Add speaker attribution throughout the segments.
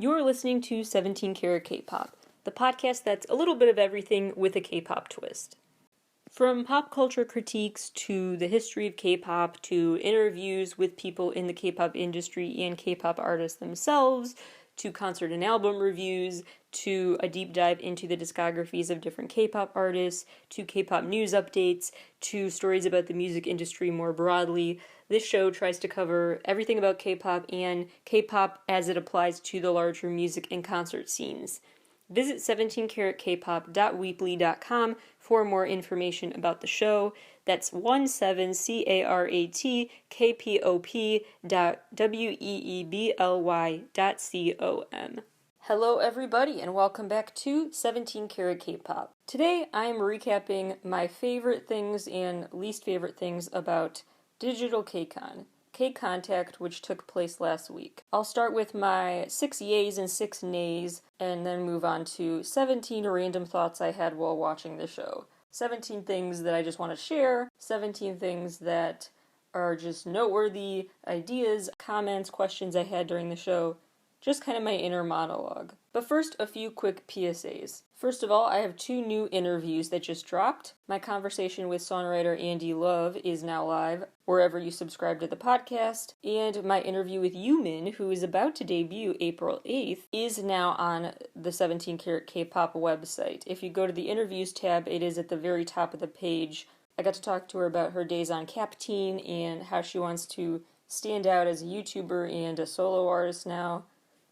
Speaker 1: You're listening to 17 Carat K-Pop, the podcast that's a little bit of everything with a K-pop twist. From pop culture critiques to the history of K-pop to interviews with people in the K-pop industry and K-pop artists themselves, to concert and album reviews, to a deep dive into the discographies of different K-pop artists, to K-pop news updates, to stories about the music industry more broadly. This show tries to cover everything about K-pop and K-pop as it applies to the larger music and concert scenes. Visit 17caratkpop.weebly.com for more information about the show. That's 17caratkpop.weebly.com. Hello everybody and welcome back to 17 Carat K-Pop. Today I am recapping my favorite things and least favorite things about Digital KCON, K-Contact, which took place last week. I'll start with my 6 yays and 6 nays, and then move on to 17 random thoughts I had while watching the show. 17 things that I just want to share, 17 things that are just noteworthy ideas, comments, questions I had during the show, just kind of my inner monologue. But first, a few quick PSAs. First of all, I have 2 new interviews that just dropped. My conversation with songwriter Andy Love is now live wherever you subscribe to the podcast, and my interview with Yumin, who is about to debut April 8th, is now on the 17 Carat K-Pop website. If you go to the interviews tab, it is at the very top of the page. I got to talk to her about her days on Captain and how she wants to stand out as a YouTuber and a solo artist now.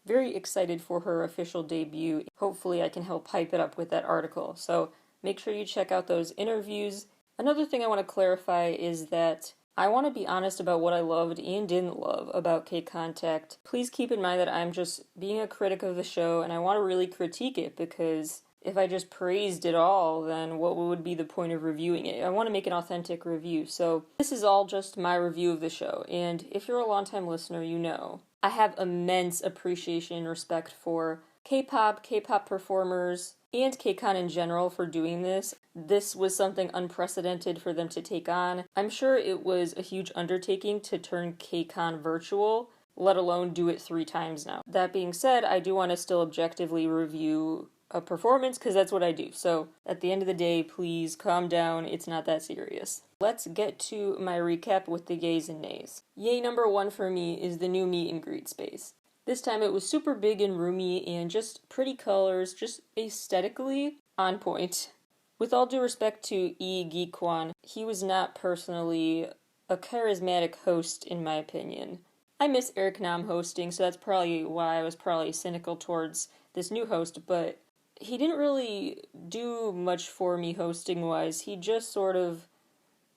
Speaker 1: Very excited for her official debut. Hopefully I can help hype it up with that article. So make sure you check out those interviews. Another thing I want to clarify is that I want to be honest about what I loved and didn't love about K-Contact. Please keep in mind that I'm just being a critic of the show and I want to really critique it, because if I just praised it all, then what would be the point of reviewing it? I want to make an authentic review. So this is all just my review of the show. And if you're a longtime listener, you know I have immense appreciation and respect for K-pop, K-pop performers, and KCON in general for doing this. This was something unprecedented for them to take on. I'm sure it was a huge undertaking to turn KCON virtual, let alone do it 3 times now. That being said, I do want to still objectively review a performance, because that's what I do. So at the end of the day, please calm down. It's not that serious. Let's get to my recap with the yays and nays. Yay number 1 for me is the new meet and greet space. This time it was super big and roomy and just pretty colors, just aesthetically on point. With all due respect to Gi-Kwon, he was not personally a charismatic host in my opinion. I miss Eric Nam hosting, so that's probably why I was probably cynical towards this new host, but he didn't really do much for me hosting-wise. He just sort of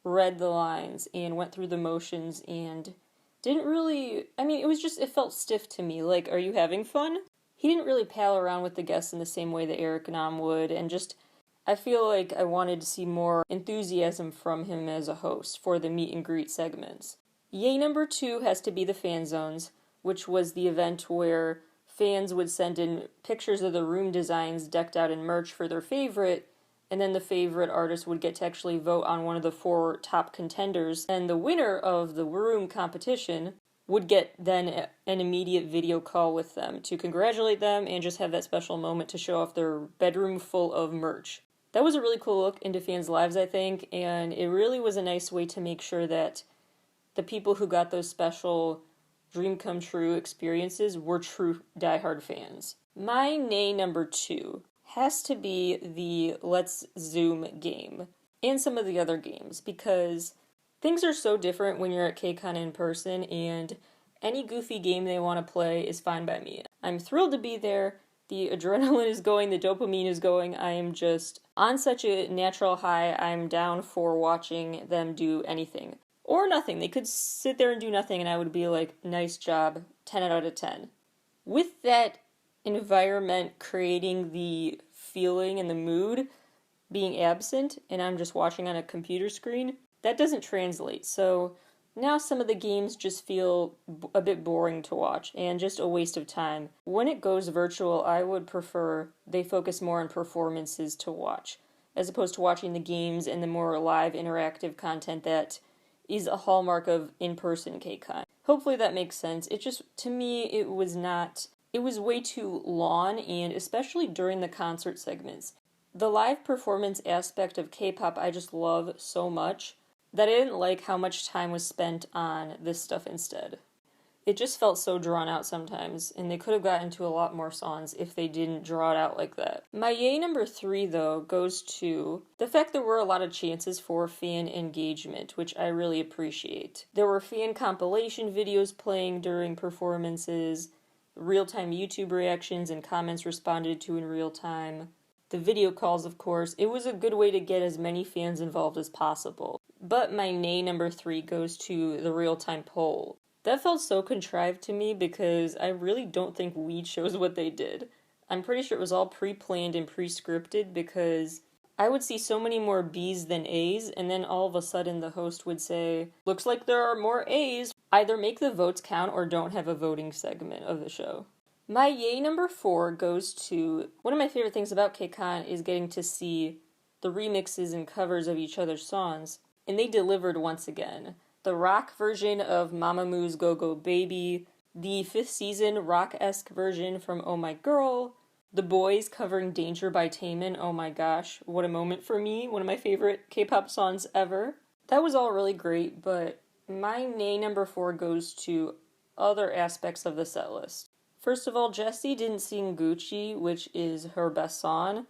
Speaker 1: read the lines and went through the motions and didn't really... it felt stiff to me. Like, are you having fun? He didn't really pal around with the guests in the same way that Eric Nam would, and just... I feel like I wanted to see more enthusiasm from him as a host for the meet and greet segments. Yay number 2 has to be the fan zones, which was the event where fans would send in pictures of the room designs decked out in merch for their favorite, and then the favorite artist would get to actually vote on one of the 4 top contenders, and the winner of the room competition would get then an immediate video call with them to congratulate them and just have that special moment to show off their bedroom full of merch. That was a really cool look into fans' lives, I think, and it really was a nice way to make sure that the people who got those special dream come true experiences were true diehard fans. My nay number 2 has to be the Let's Zoom game and some of the other games, because things are so different when you're at KCON in person, and any goofy game they want to play is fine by me. I'm thrilled to be there. The adrenaline is going, the dopamine is going. I am just on such a natural high. I'm down for watching them do anything. Or nothing. They could sit there and do nothing and I would be like, nice job, 10 out of 10. With that environment creating the feeling and the mood being absent, and I'm just watching on a computer screen, that doesn't translate. So now some of the games just feel a bit boring to watch and just a waste of time. When it goes virtual, I would prefer they focus more on performances to watch, as opposed to watching the games and the more live interactive content that is a hallmark of in-person KCON. Hopefully that makes sense. It just, to me, it was not It was way too long, and especially during the concert segments. The live performance aspect of K-pop I just love so much that I didn't like how much time was spent on this stuff instead. It just felt so drawn out sometimes, and they could have gotten to a lot more songs if they didn't draw it out like that. My yay number 3, though, goes to the fact there were a lot of chances for fan engagement, which I really appreciate. There were fan compilation videos playing during performances, real-time YouTube reactions and comments responded to in real time. The video calls, of course. It was a good way to get as many fans involved as possible. But my nay number 3 goes to the real-time poll. That felt so contrived to me because I really don't think Weed shows what they did. I'm pretty sure it was all pre-planned and pre-scripted because I would see so many more B's than A's, and then all of a sudden the host would say, "Looks like there are more A's." Either make the votes count or don't have a voting segment of the show. My yay number 4 goes to one of my favorite things about KCON is getting to see the remixes and covers of each other's songs, and they delivered once again. The rock version of Mamamoo's Go Go Baby, the 5th season rock-esque version from Oh My Girl, The Boys covering Danger by Taemin. Oh my gosh, what a moment for me, one of my favorite K-pop songs ever. That was all really great, but my nay number 4 goes to other aspects of the set list. First of all, Jessie didn't sing Gucci, which is her best song.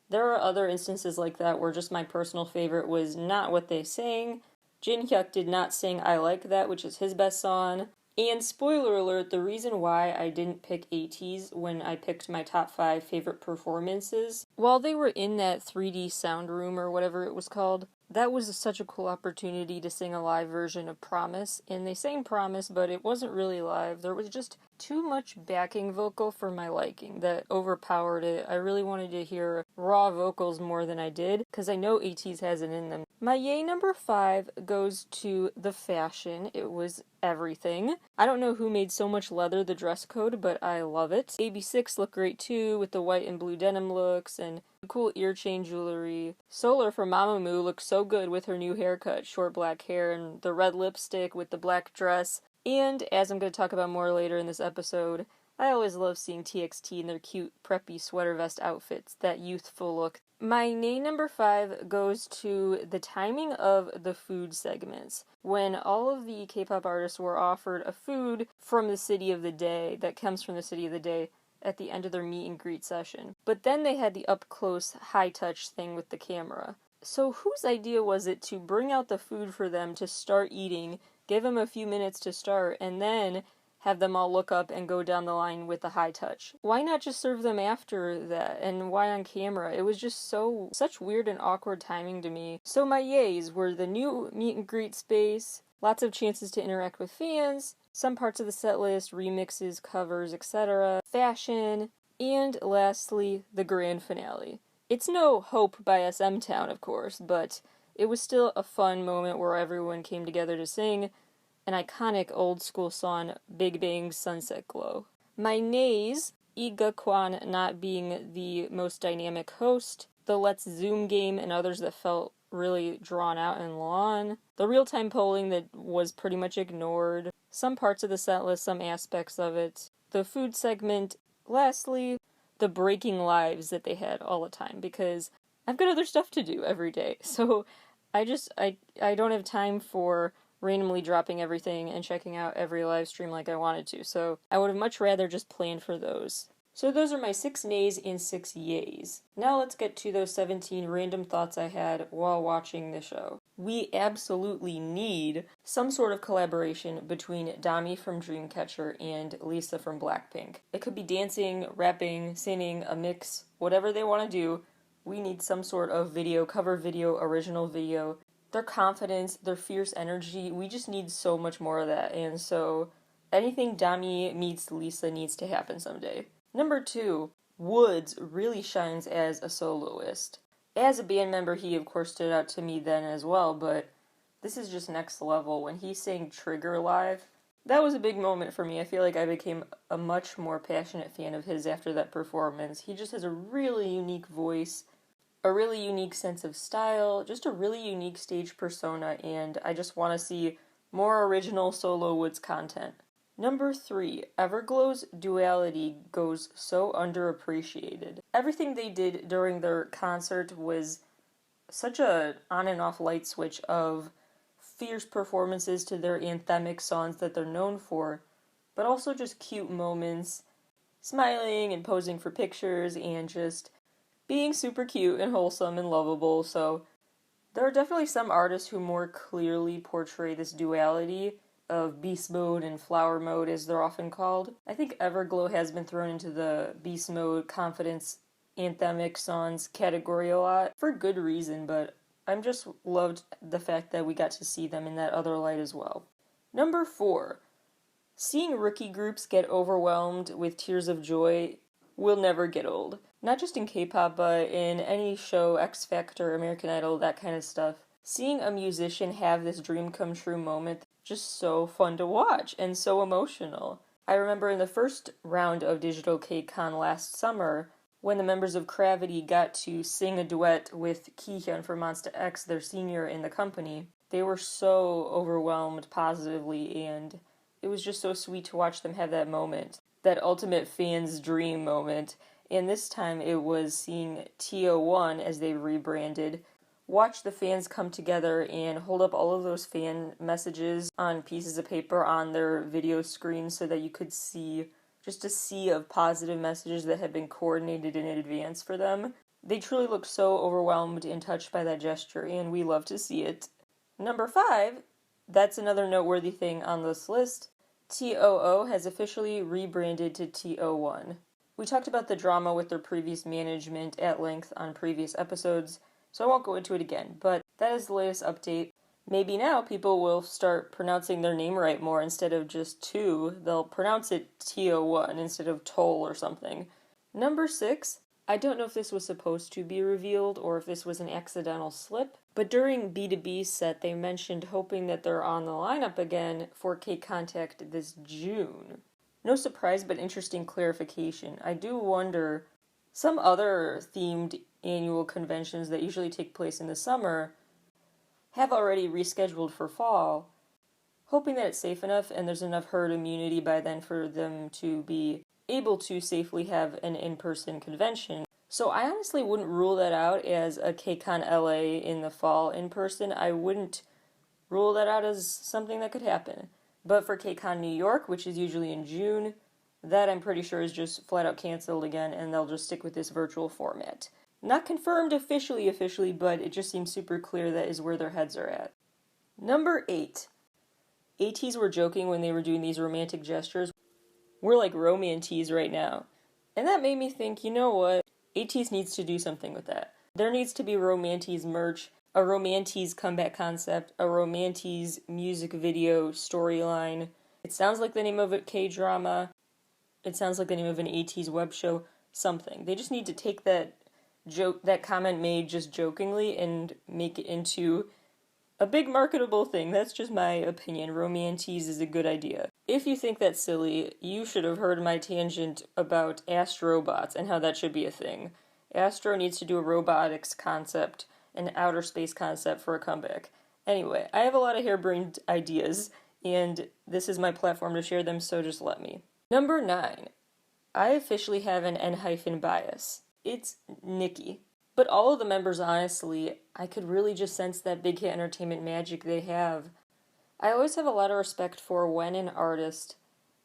Speaker 1: There are other instances like that where just my personal favorite was not what they sang. Jin Hyuk did not sing I Like That, which is his best song. And spoiler alert, the reason why I didn't pick ATEEZ when I picked my top 5 favorite performances, while they were in that 3D sound room or whatever it was called, that was such a cool opportunity to sing a live version of Promise. And they sang Promise, but it wasn't really live. There was just too much backing vocal for my liking that overpowered it. I really wanted to hear raw vocals more than I did, because I know ATEEZ has it in them. My yay number 5 goes to the fashion. It was everything. I don't know who made so much leather the dress code, but I love it. AB6 looked great too, with the white and blue denim looks, and cool ear chain jewelry. Solar from Mamamoo looked so good with her new haircut, short black hair, and the red lipstick with the black dress. And, as I'm going to talk about more later in this episode, I always love seeing TXT in their cute, preppy sweater vest outfits, that youthful look. My nay number 5 goes to the timing of the food segments. When all of the K-pop artists were offered a food from the city of the day, that comes from the city of the day, at the end of their meet and greet session. But then they had the up-close, high-touch thing with the camera. So whose idea was it to bring out the food for them to start eating, give them a few minutes to start, and then have them all look up and go down the line with the high touch? Why not just serve them after that, and why on camera? It was just such weird and awkward timing to me. So my yays were the new meet and greet space, lots of chances to interact with fans, some parts of the set list, remixes, covers, etc., fashion, and lastly, the grand finale. It's no Hope by SM Town, of course, but it was still a fun moment where everyone came together to sing an iconic old school song, Big Bang's Sunset Glow. My nays, Iga Kwan not being the most dynamic host, the Let's Zoom game and others that felt really drawn out and long, the real-time polling that was pretty much ignored, some parts of the set list, some aspects of it, the food segment, lastly, the breaking lives that they had all the time, because I've got other stuff to do every day, so I don't have time for randomly dropping everything and checking out every live stream like I wanted to, so I would have much rather just planned for those. So those are my 6 nays and 6 yays. Now let's get to those 17 random thoughts I had while watching the show. We absolutely need some sort of collaboration between Dami from Dreamcatcher and Lisa from Blackpink. It could be dancing, rapping, singing, a mix, whatever they want to do. We need some sort of video, cover video, original video. Their confidence, their fierce energy, we just need so much more of that. And so anything Dami meets Lisa needs to happen someday. Number 2, Woods really shines as a soloist. As a band member, he of course stood out to me then as well, but this is just next level. When he sang Trigger live, that was a big moment for me. I feel like I became a much more passionate fan of his after that performance. He just has a really unique voice, a really unique sense of style, just a really unique stage persona, and I just want to see more original solo Woods content. Number 3, Everglow's duality goes so underappreciated. Everything they did during their concert was such a on and off light switch of fierce performances to their anthemic songs that they're known for, but also just cute moments, smiling and posing for pictures and just being super cute and wholesome and lovable. So there are definitely some artists who more clearly portray this duality of beast mode and flower mode, as they're often called. I think Everglow has been thrown into the beast mode, confidence, anthemic songs category a lot, for good reason, but I'm just loved the fact that we got to see them in that other light as well. Number 4, seeing rookie groups get overwhelmed with tears of joy will never get old. Not just in K-pop, but in any show, X Factor, American Idol, that kind of stuff. Seeing a musician have this dream come true moment, just so fun to watch and so emotional. I remember in the first round of Digital KCON last summer, when the members of Gravity got to sing a duet with KCON for Monsta X, their senior in the company, they were so overwhelmed positively, and it was just so sweet to watch them have that moment, that ultimate fan's dream moment. And this time it was seeing TO1, as they rebranded, watch the fans come together and hold up all of those fan messages on pieces of paper on their video screen so that you could see just a sea of positive messages that had been coordinated in advance for them. They truly looked so overwhelmed and touched by that gesture, and we love to see it. Number 5, that's another noteworthy thing on this list. TOO has officially rebranded to TO1. We talked about the drama with their previous management at length on previous episodes, so I won't go into it again, but that is the latest update. Maybe now people will start pronouncing their name right more. Instead of just 2, they'll pronounce it TO1 instead of Toll or something. Number 6, I don't know if this was supposed to be revealed or if this was an accidental slip, but during B2B's set they mentioned hoping that they're on the lineup again for K-Contact this June. No surprise, but interesting clarification. I do wonder, some other themed annual conventions that usually take place in the summer have already rescheduled for fall, hoping that it's safe enough and there's enough herd immunity by then for them to be able to safely have an in-person convention. So I honestly wouldn't rule that out as a KCON LA in the fall in person. I wouldn't rule that out as something that could happen. But for KCON New York, which is usually in June, that I'm pretty sure is just flat out canceled again, and they'll just stick with this virtual format. Not confirmed officially, but it just seems super clear that is where their heads are at. Number 8. ATs were joking when they were doing these romantic gestures. We're like romanties right now. And that made me think, you know what? ATs needs to do something with that. There needs to be romanties merch, a romanties comeback concept, a romanties music video storyline. It sounds like the name of a K-drama. It sounds like the name of an ATs web show. Something. They just need to take that joke, that comment made just jokingly, and make it into a big marketable thing. That's just my opinion. Romanties is a good idea. If you think that's silly, you should have heard my tangent about astrobots and how that should be a thing. Astro needs to do a robotics concept, an outer space concept for a comeback. Anyway, I have a lot of harebrained ideas, and this is my platform to share them, so just let me. Number 9. I officially have an N- bias. It's Nikki. But all of the members, honestly, I could really just sense that Big Hit Entertainment magic they have. I always have a lot of respect for when an artist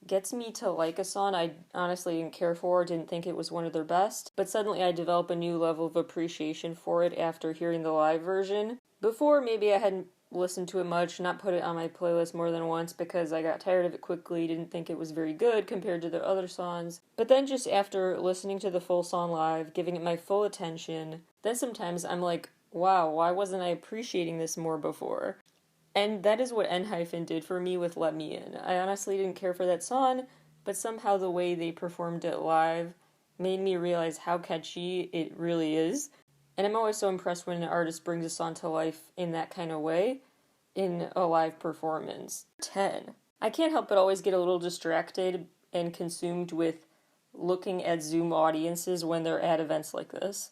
Speaker 1: gets me to like a song I honestly didn't care for, didn't think it was one of their best, but suddenly I develop a new level of appreciation for it after hearing the live version. Before, maybe I hadn't listened to it much, not put it on my playlist more than once because I got tired of it quickly, didn't think it was very good compared to the other songs. But then just after listening to the full song live, giving it my full attention, then sometimes I'm like, wow, why wasn't I appreciating this more before? And that is what N- did for me with Let Me In. I honestly didn't care for that song, but somehow the way they performed it live made me realize how catchy it really is. And I'm always so impressed when an artist brings a song to life in that kind of way in a live performance. 10. I can't help but always get a little distracted and consumed with looking at Zoom audiences when they're at events like this.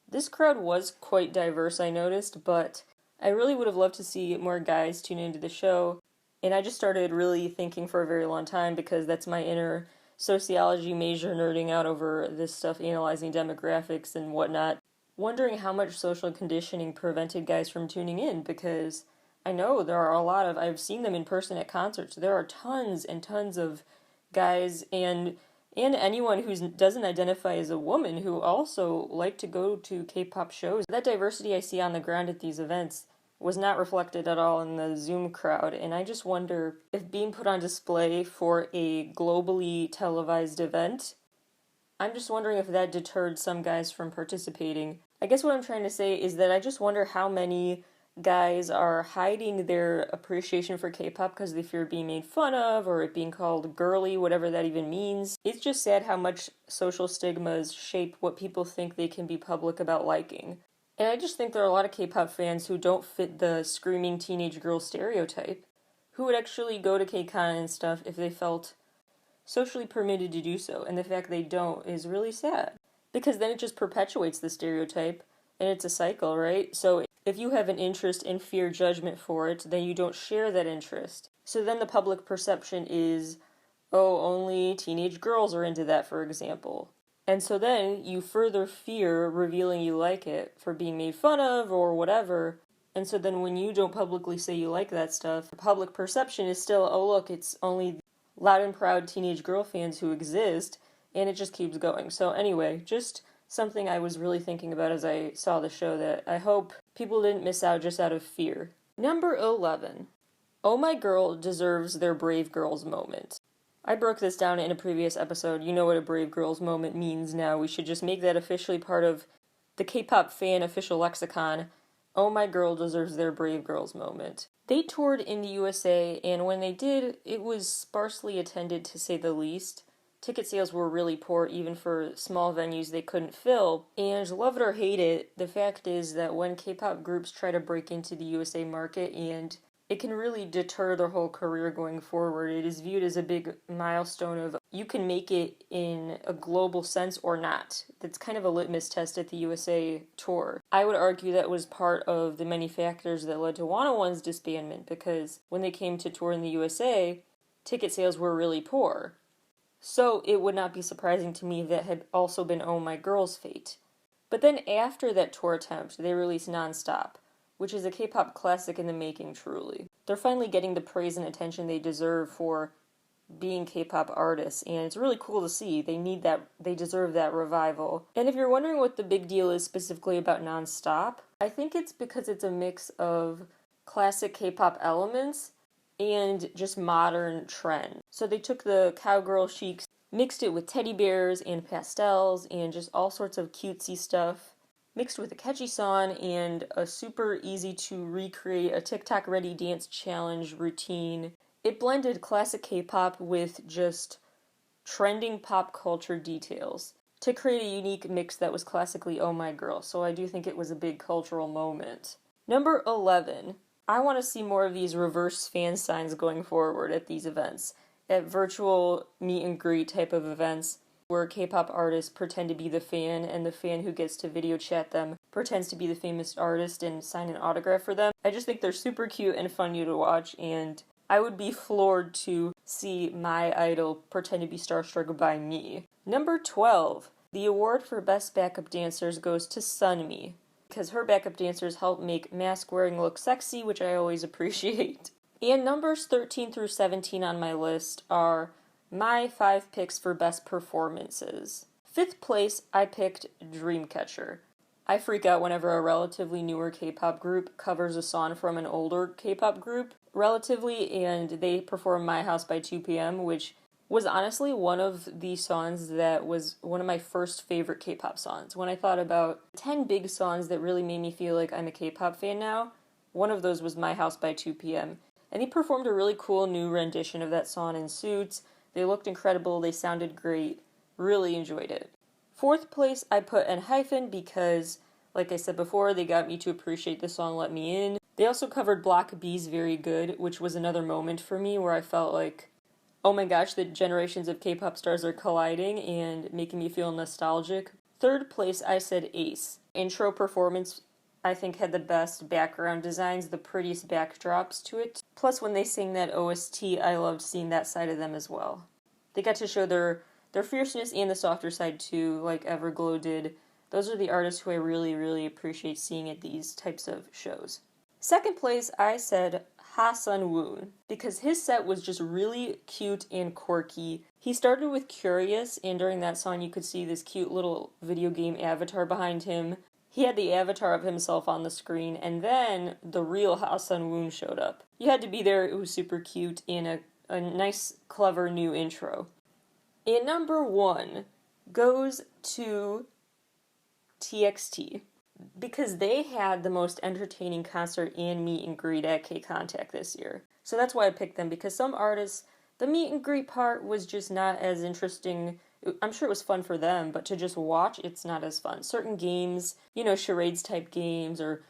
Speaker 1: This crowd was quite diverse, I noticed, but I really would have loved to see more guys tune into the show. And I just started really thinking for a very long time, because that's my inner sociology major nerding out over this stuff, analyzing demographics and whatnot, wondering how much social conditioning prevented guys from tuning in, because I know there are a lot of, I've seen them in person at concerts, there are tons and tons of guys and anyone who doesn't identify as a woman who also like to go to K-pop shows. That diversity I see on the ground at these events was not reflected at all in the Zoom crowd, and I just wonder if being put on display for a globally televised event, I'm just wondering if that deterred some guys from participating. I guess what I'm trying to say is that I just wonder how many guys are hiding their appreciation for K-pop because they fear being made fun of or it being called girly, whatever that even means. It's just sad how much social stigmas shape what people think they can be public about liking. And I just think there are a lot of K-pop fans who don't fit the screaming teenage girl stereotype, who would actually go to KCON and stuff if they felt socially permitted to do so, and the fact they don't is really sad. Because then it just perpetuates the stereotype, and it's a cycle, right? So if you have an interest and fear judgment for it, then you don't share that interest. So then the public perception is, oh, only teenage girls are into that, for example. And so then you further fear revealing you like it for being made fun of or whatever. And so then when you don't publicly say you like that stuff, the public perception is still, oh look, it's only loud and proud teenage girl fans who exist, and it just keeps going. So anyway, just something I was really thinking about as I saw the show that I hope people didn't miss out just out of fear. Number 11. Oh My Girl deserves their Brave Girls moment. I broke this down in a previous episode. You know what a Brave Girls moment means now. We should just make that officially part of the K-pop fan official lexicon. Oh My Girl deserves their Brave Girls moment. They toured in the USA, and when they did, it was sparsely attended to say the least. Ticket sales were really poor, even for small venues they couldn't fill. And love it or hate it, the fact is that when K-pop groups try to break into the USA market, and it can really deter their whole career going forward. It is viewed as a big milestone of you can make it in a global sense or not. That's kind of a litmus test at the USA tour. I would argue that was part of the many factors that led to 101's disbandment, because when they came to tour in the USA, ticket sales were really poor. So it would not be surprising to me if that had also been Oh My Girl's fate. But then after that tour attempt, they released Non-Stop, which is a K-pop classic in the making, truly. They're finally getting the praise and attention they deserve for being K-pop artists, and it's really cool to see. They need that, they deserve that revival. And if you're wondering what the big deal is specifically about Non-Stop, I think it's because it's a mix of classic K-pop elements and just modern trend. So they took the cowgirl chic, mixed it with teddy bears and pastels and just all sorts of cutesy stuff, mixed with a catchy song and a super easy to recreate a TikTok ready dance challenge routine. It blended classic K-pop with just trending pop culture details to create a unique mix that was classically Oh My Girl. So I do think it was a big cultural moment. Number 11. I want to see more of these reverse fan signs going forward at these events, at virtual meet and greet type of events where K-pop artists pretend to be the fan and the fan who gets to video chat them pretends to be the famous artist and sign an autograph for them. I just think they're super cute and fun to watch, and I would be floored to see my idol pretend to be starstruck by me. Number 12. The award for Best Backup Dancers goes to Sunmi, because her backup dancers help make mask-wearing look sexy, which I always appreciate. And numbers 13 through 17 on my list are my 5 picks for best performances. 5th place, I picked Dreamcatcher. I freak out whenever a relatively newer K-pop group covers a song from an older K-pop group, relatively, and they perform My House by 2 p.m., which was honestly one of the songs that was one of my first favorite K-pop songs. When I thought about 10 big songs that really made me feel like I'm a K-pop fan now, one of those was My House by 2 p.m. And he performed a really cool new rendition of that song in suits. They looked incredible, they sounded great, really enjoyed it. 4th place, I put ENHYPEN because, like I said before, they got me to appreciate the song Let Me In. They also covered Block B's Very Good, which was another moment for me where I felt like, oh my gosh, the generations of K-pop stars are colliding and making me feel nostalgic. 3rd place, I said Ace. Intro performance I think had the best background designs, the prettiest backdrops to it. Plus, when they sang that OST, I loved seeing that side of them as well. They got to show their fierceness and the softer side too, like Everglow did. Those are the artists who I really, really appreciate seeing at these types of shows. Second place, I said Ha Sun-woon, because his set was just really cute and quirky. He started with Curious, and during that song you could see this cute little video game avatar behind him. He had the avatar of himself on the screen, and then the real Ha Sun-woon showed up. You had to be there, it was super cute, and a nice, clever new intro. And number 1 goes to TXT, because they had the most entertaining concert and meet and greet at K-Contact this year. So that's why I picked them, because some artists, the meet and greet part was just not as interesting. I'm sure it was fun for them, but to just watch, it's not as fun. Certain games, charades type games, or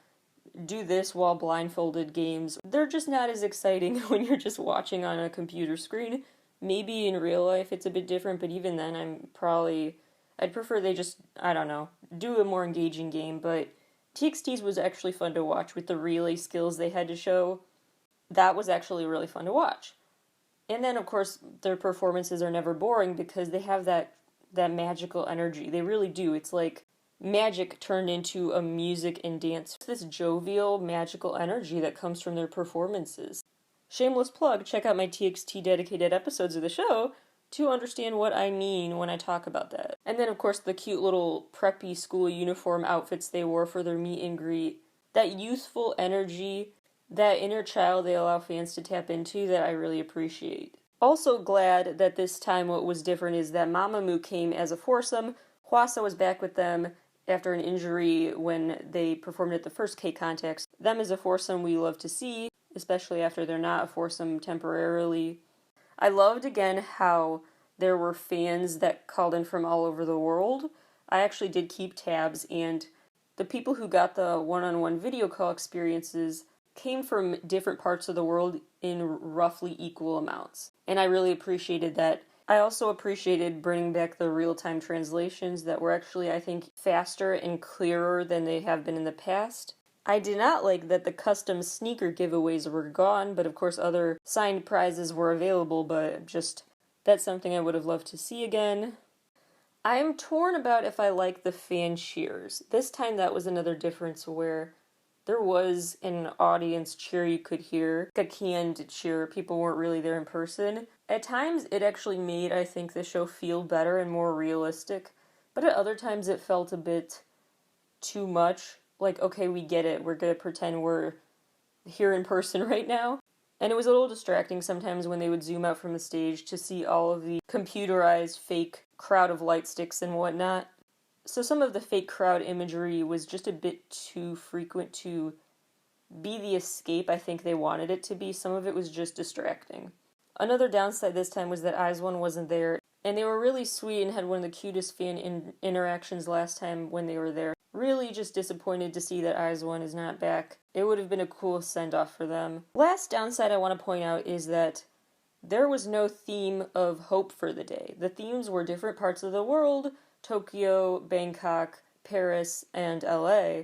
Speaker 1: do this while blindfolded games, they're just not as exciting when you're just watching on a computer screen. Maybe in real life it's a bit different, but even then I'd prefer they just, do a more engaging game, but TXT's was actually fun to watch with the relay skills they had to show. That was actually really fun to watch. And then, of course, their performances are never boring because they have that magical energy. They really do. It's like magic turned into a music and dance. This jovial, magical energy that comes from their performances. Shameless plug, check out my TXT dedicated episodes of the show to understand what I mean when I talk about that. And then, of course, the cute little preppy school uniform outfits they wore for their meet and greet. That youthful energy, that inner child they allow fans to tap into that I really appreciate. Also glad that this time what was different is that Mamamoo came as a foursome. Hwasa was back with them after an injury when they performed at the first K-Contacts. Them as a foursome we love to see, especially after they're not a foursome temporarily. I loved again how there were fans that called in from all over the world. I actually did keep tabs, and the people who got the one-on-one video call experiences came from different parts of the world in roughly equal amounts. And I really appreciated that. I also appreciated bringing back the real-time translations that were actually, I think, faster and clearer than they have been in the past. I did not like that the custom sneaker giveaways were gone, but of course other signed prizes were available, but that's something I would have loved to see again. I am torn about if I like the fan cheers. This time that was another difference where there was an audience cheer you could hear, a canned cheer, people weren't really there in person. At times it actually made, I think, the show feel better and more realistic, but at other times it felt a bit too much. Like, okay, we get it, we're gonna pretend we're here in person right now. And it was a little distracting sometimes when they would zoom out from the stage to see all of the computerized fake crowd of light sticks and whatnot. So some of the fake crowd imagery was just a bit too frequent to be the escape I think they wanted it to be. Some of it was just distracting. Another downside this time was that IZ*ONE wasn't there, and they were really sweet and had one of the cutest fan interactions last time when they were there. Really just disappointed to see that IZ*ONE is not back. It would have been a cool send-off for them. Last downside I want to point out is that there was no theme of hope for the day. The themes were different parts of the world, Tokyo, Bangkok, Paris, and LA.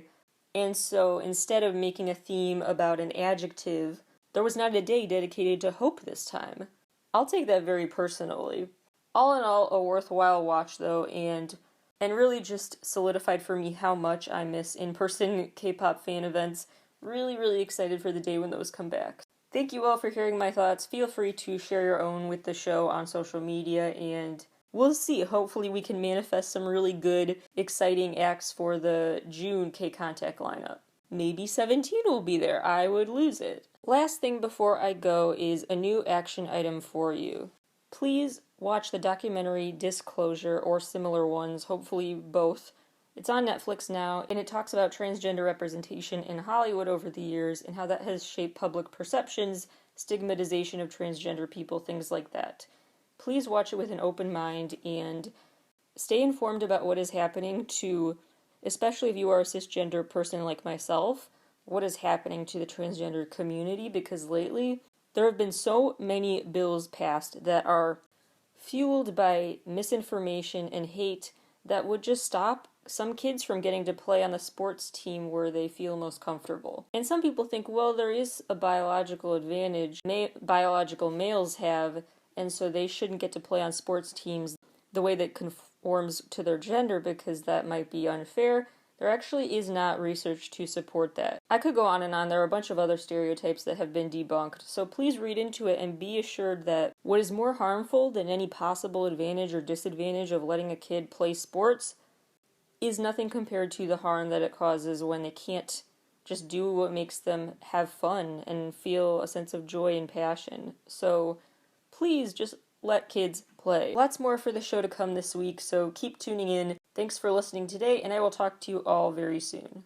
Speaker 1: And so instead of making a theme about an adjective, there was not a day dedicated to hope this time. I'll take that very personally. All in all, a worthwhile watch though, and really just solidified for me how much I miss in-person K-pop fan events. Really, really excited for the day when those come back. Thank you all for hearing my thoughts. Feel free to share your own with the show on social media, and we'll see. Hopefully we can manifest some really good, exciting acts for the June K-Contact lineup. Maybe 17 will be there. I would lose it. Last thing before I go is a new action item for you. Please watch the documentary Disclosure or similar ones, hopefully both. It's on Netflix now, and it talks about transgender representation in Hollywood over the years and how that has shaped public perceptions, stigmatization of transgender people, things like that. Please watch it with an open mind and stay informed about what is happening to, especially if you are a cisgender person like myself, what is happening to the transgender community, because lately there have been so many bills passed that are fueled by misinformation and hate that would just stop some kids from getting to play on the sports team where they feel most comfortable. And some people think, well, there is a biological advantage biological males have, and so they shouldn't get to play on sports teams the way that conforms to their gender because that might be unfair. There actually is not research to support that. I could go on and on. There are a bunch of other stereotypes that have been debunked, so please read into it and be assured that what is more harmful than any possible advantage or disadvantage of letting a kid play sports is nothing compared to the harm that it causes when they can't just do what makes them have fun and feel a sense of joy and passion. So please just let kids play. Lots more for the show to come this week, so keep tuning in. Thanks for listening today, and I will talk to you all very soon.